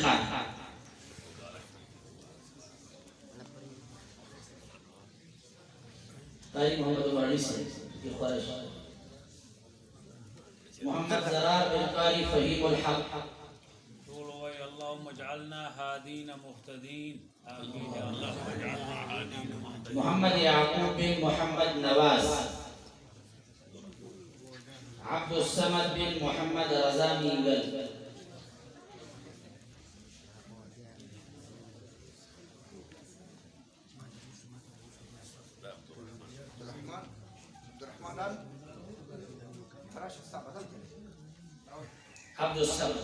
खान। तारिक मोहम्मद वाली से ये ख्वाहिश। मोहम्मद ज़रार बिन कारी फहीम अल हक। अल्लाहुम्मा जअलना हादीन मुहतदीन आमीन या अल्लाह वजअलना हादीन मुहतदीन। मोहम्मद याकूब बिन मोहम्मद नवाज। अब्दुल समद बिन मोहम्मद रजा मीगल। अब्दुल समद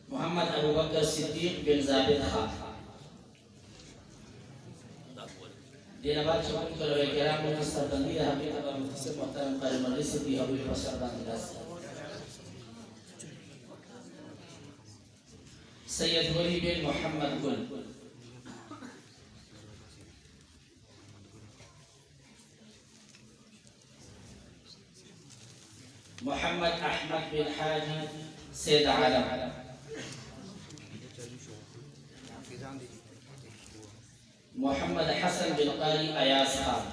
मोहम्मद अबू बकर सिद्दीक बिन ज़ाबिद खान। दिनाबाद चौक पर किराम मुस्तफंदी हबीब और मुफ्ती मोहतरम कारी मजलिस की हबीब सरदार निकास सैयद वली बिन मोहम्मद गुल। मोहम्मद अहमद बिन हाजी सैयद आलम। मोहम्मद हसन बिन कारी अयास खान।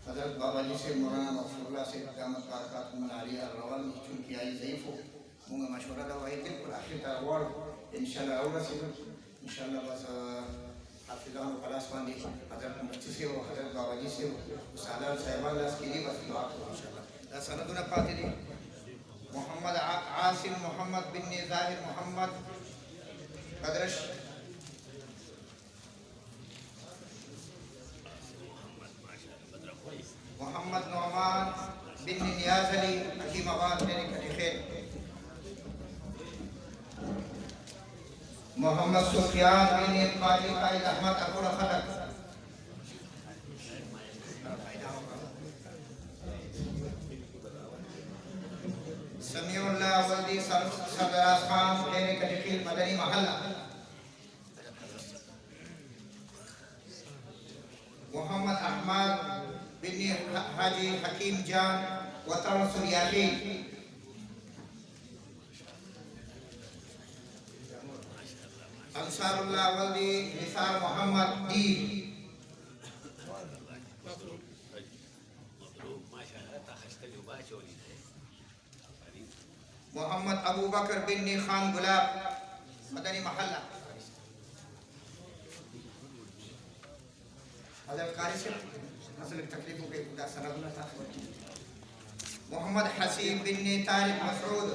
हज़रत बाबा जी से मौलाना मफरूल्लाह से क़यामत कारकात मनाली अरवल चूँकि आई ज़ईफ़ हो मुँगे मशवरा दवाई बिल्कुल आखिर तक अवार्ड इंशाल्लाह आउला से इंशाल्लाह बस हाफिज़ान और खलास बांधी हज़रत मुफ्ती से हो हज़रत बाबा जी से हो सादात साहिबान लास के लिए बस दुआ करो इंशाल्लाह। सनदुना पातिरी मोहम्मद आसिम मोहम्मद बिन ज़ाहिर मोहम्मद बदरश। मोहम्मद नौमान बिन नियाज़ अली हकीमाबाद मेरे खलीफेल। मोहम्मद सुफियान बिन काली कायद अहमद अबुल खलक। समीउल्लाह वल्दी सरदार खान मेरे खलीफेल मदनी महल्ला। मोहम्मद अहमद बिन हाजी हकीम जान वतन सुरियाही। अंसारुल्लाह वल्दी निसार मोहम्मद दी। मोहम्मद अबू बकर बिन खान गुलाब मदनी महल्ला। हज़रत कारी से असल तकलीफों के खुदा सनद था। मोहम्मद हसीब बिन तारिक मसऊद।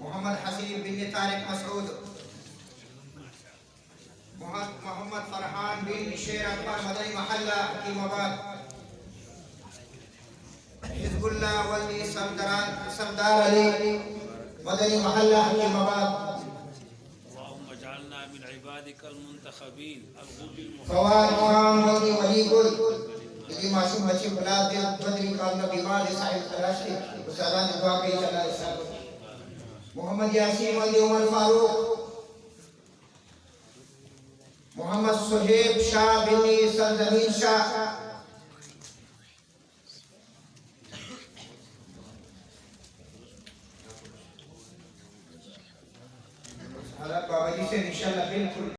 मोहम्मद हसीब बिन तारिक मसऊद। मोहम्मद फरहान बिन शेर अकबर मदनी महल्ला हकीमाबाद। हिज़्बुल्लाह वली सरदार अली मदनी महल्ला हकीमाबाद। अल्लाहुम्मा जअलना मिन इबादिकल मुंतखबीन फवाद खान वली वलीकुल ये मासूम बच्चे बुलाद दिल बदरी काल नबी बीमार साहिब तलाशी उसारा ने दुआ की चला इसाब। मोहम्मद यासीन वली उमर फारूक। मोहम्मद सुहेब शाह बिन सरजमीन शाह। हज़रत बाबा जी से इंशाल्लाह बिल्कुल